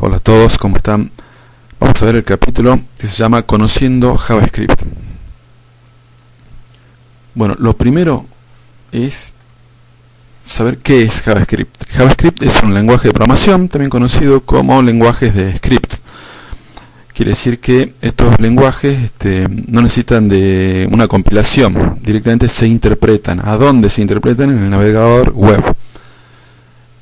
Hola a todos, ¿cómo están? Vamos a ver el capítulo que se llama Conociendo JavaScript. Bueno, lo primero es saber qué es JavaScript. JavaScript es un lenguaje de programación, también conocido como lenguajes de scripts. Quiere decir que estos lenguajes no necesitan de una compilación, directamente se interpretan. ¿A dónde se interpretan? En el navegador web.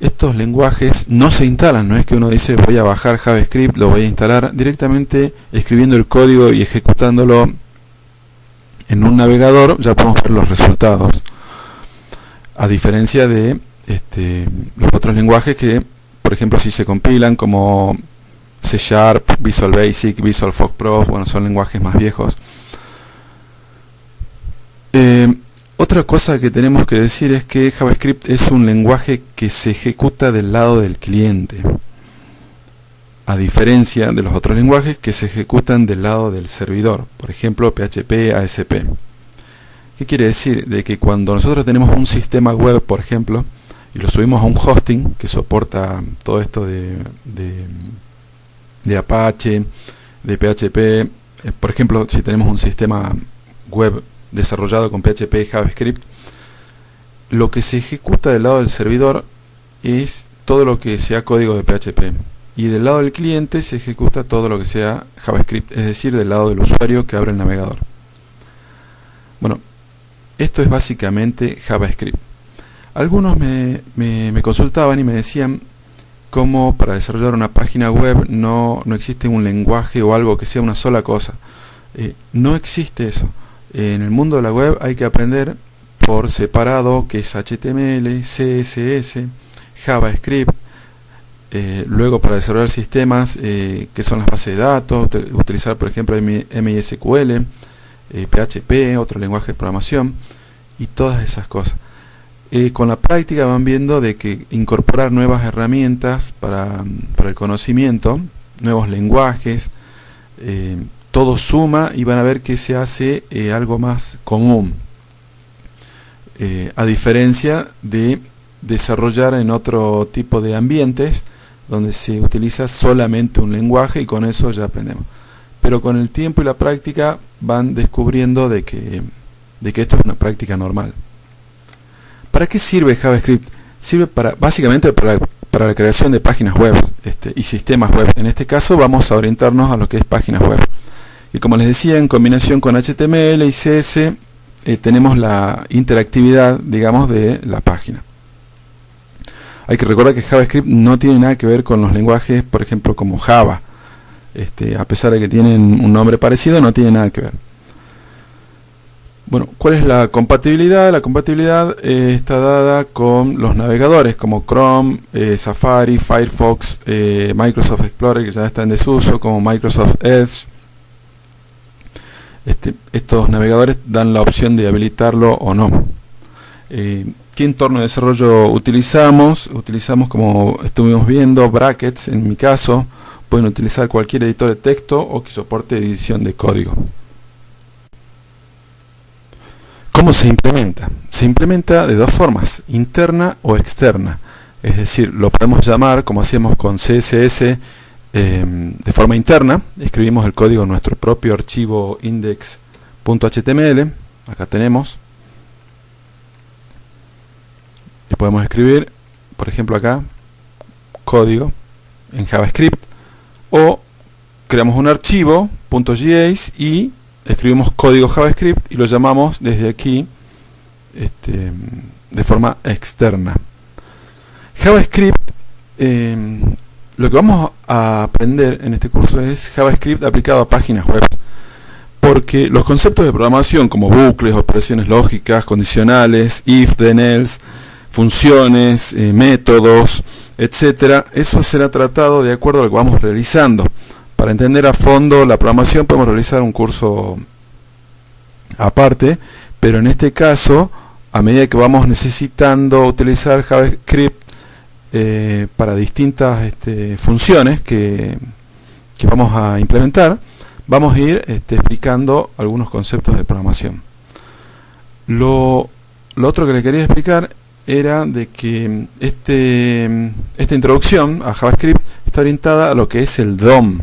Estos lenguajes no se instalan, no es que uno dice voy a bajar JavaScript, lo voy a instalar, directamente escribiendo el código y ejecutándolo en un navegador ya podemos ver los resultados. A diferencia de los otros lenguajes que, por ejemplo, si se compilan como C#, Visual Basic, Visual Folk Pro, bueno, son lenguajes más viejos. Otra cosa que tenemos que decir es que JavaScript es un lenguaje que se ejecuta del lado del cliente, a diferencia de los otros lenguajes que se ejecutan del lado del servidor, por ejemplo PHP, ASP. ¿Qué quiere decir? De que cuando nosotros tenemos un sistema web, por ejemplo, y lo subimos a un hosting que soporta todo esto de Apache, de PHP, por ejemplo, si tenemos un sistema web desarrollado con PHP y JavaScript, lo que se ejecuta del lado del servidor es todo lo que sea código de PHP, y del lado del cliente se ejecuta todo lo que sea JavaScript, es decir, del lado del usuario que abre el navegador. Bueno, esto es básicamente JavaScript. Algunos me consultaban y me decían cómo para desarrollar una página web no existe un lenguaje o algo que sea una sola cosa. No existe eso. En el mundo de la web hay que aprender por separado qué es HTML, CSS, JavaScript. Luego para desarrollar sistemas, que son las bases de datos, utilizar por ejemplo MySQL, PHP, otro lenguaje de programación y todas esas cosas. Con la práctica van viendo de que incorporar nuevas herramientas para el conocimiento, nuevos lenguajes, todo suma y van a ver que se hace algo más común, a diferencia de desarrollar en otro tipo de ambientes donde se utiliza solamente un lenguaje y con eso ya aprendemos. Pero con el tiempo y la práctica van descubriendo de que esto es una práctica normal. ¿Para qué sirve JavaScript? Sirve básicamente para la creación de páginas web y sistemas web. En este caso vamos a orientarnos a lo que es páginas web. Y como les decía, en combinación con HTML y CSS tenemos la interactividad, digamos, de la página. Hay que recordar que JavaScript no tiene nada que ver con los lenguajes, por ejemplo, como Java. A pesar de que tienen un nombre parecido, no tiene nada que ver. Bueno, ¿cuál es la compatibilidad? La compatibilidad está dada con los navegadores como Chrome, Safari, Firefox, Microsoft Explorer, que ya está en desuso, como Microsoft Edge. Estos navegadores dan la opción de habilitarlo o no. ¿Qué entorno de desarrollo utilizamos? Utilizamos, como estuvimos viendo, Brackets en mi caso. Pueden utilizar cualquier editor de texto o que soporte edición de código. ¿Cómo se implementa? Se implementa de dos formas, interna o externa. Es decir, lo podemos llamar, como hacíamos con CSS, de forma interna. Escribimos el código en nuestro propio archivo index.html. Acá tenemos. Y podemos escribir, por ejemplo acá, código en JavaScript. O creamos un archivo .js y escribimos código JavaScript y lo llamamos desde aquí de forma externa. JavaScript, lo que vamos a aprender en este curso es JavaScript aplicado a páginas web, porque los conceptos de programación como bucles, operaciones lógicas, condicionales, if, then, else, funciones, métodos, etcétera, eso será tratado de acuerdo a lo que vamos realizando. Para entender a fondo la programación podemos realizar un curso aparte, pero en este caso, a medida que vamos necesitando utilizar JavaScript para distintas funciones que vamos a implementar, vamos a ir explicando algunos conceptos de programación. Lo otro que les quería explicar era de que esta introducción a JavaScript está orientada a lo que es el DOM.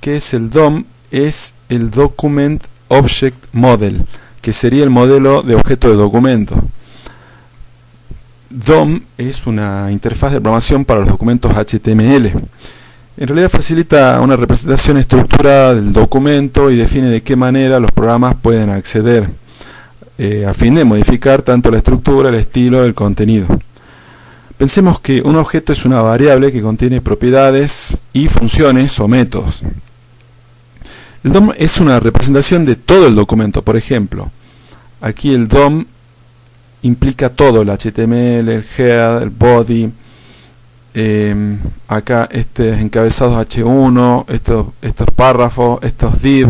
¿Qué es el DOM? Es el Document Object Model, que sería el modelo de objeto de documento. DOM es una interfaz de programación para los documentos HTML. En realidad facilita una representación estructurada del documento y define de qué manera los programas pueden acceder a fin de modificar tanto la estructura, el estilo, el contenido. Pensemos que un objeto es una variable que contiene propiedades y funciones o métodos. El DOM es una representación de todo el documento. Por ejemplo, aquí el DOM implica todo, el HTML, el head, el body, acá encabezados H1, estos párrafos, estos div,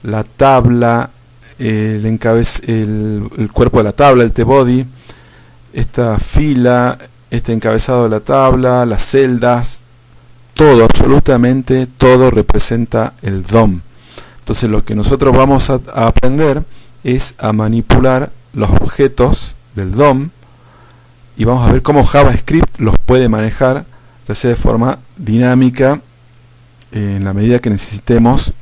la tabla, el cuerpo de la tabla, el tbody, esta fila, este encabezado de la tabla, las celdas, todo, absolutamente todo representa el DOM. Entonces lo que nosotros vamos a aprender es a manipular los objetos del DOM y vamos a ver cómo JavaScript los puede manejar, ya sea de forma dinámica, en la medida que necesitemos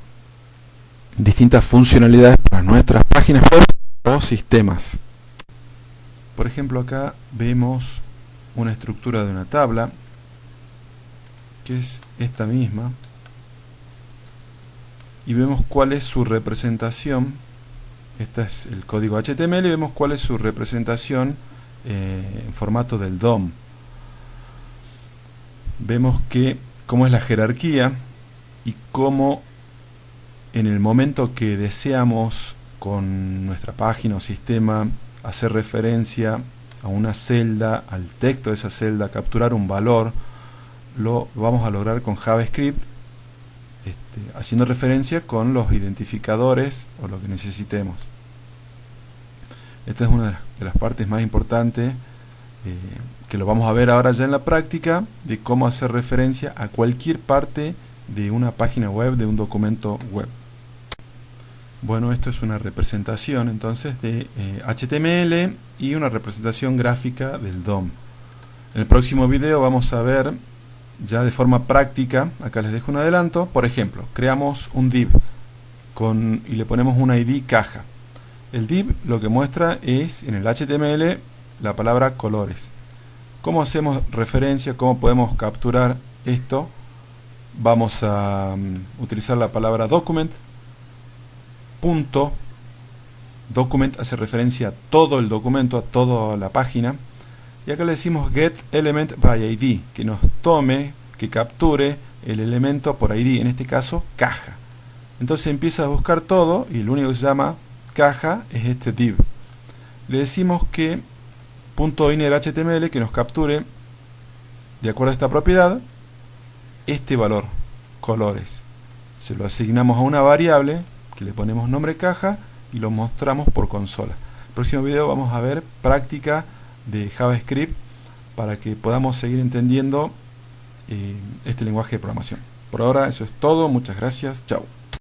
distintas funcionalidades para nuestras páginas web o sistemas. Por ejemplo, acá vemos una estructura de una tabla, que es esta misma, y vemos cuál es su representación. Este es el código HTML y vemos cuál es su representación en formato del DOM. Vemos que cómo es la jerarquía y cómo en el momento que deseamos con nuestra página o sistema hacer referencia a una celda, al texto de esa celda, capturar un valor, lo vamos a lograr con JavaScript, haciendo referencia con los identificadores o lo que necesitemos. Esta es una de las partes más importantes que lo vamos a ver ahora ya en la práctica, de cómo hacer referencia a cualquier parte de una página web, de un documento web. Bueno, esto es una representación entonces de HTML y una representación gráfica del DOM. En el próximo video vamos a ver ya de forma práctica, acá les dejo un adelanto. Por ejemplo, creamos un div y le ponemos un ID caja. El div lo que muestra es en el HTML la palabra colores. ¿Cómo hacemos referencia? ¿Cómo podemos capturar esto? Vamos a utilizar la palabra document. Document hace referencia a todo el documento, a toda la página. Y acá le decimos get element by ID, que nos tome, que capture el elemento por ID, en este caso caja. Entonces empieza a buscar todo y lo único que se llama caja es este div. Le decimos que .innerHTML que nos capture, de acuerdo a esta propiedad, este valor, colores. Se lo asignamos a una variable que le ponemos nombre caja y lo mostramos por consola. En el próximo video vamos a ver práctica de JavaScript para que podamos seguir entendiendo este lenguaje de programación. Por ahora eso es todo, muchas gracias, chao.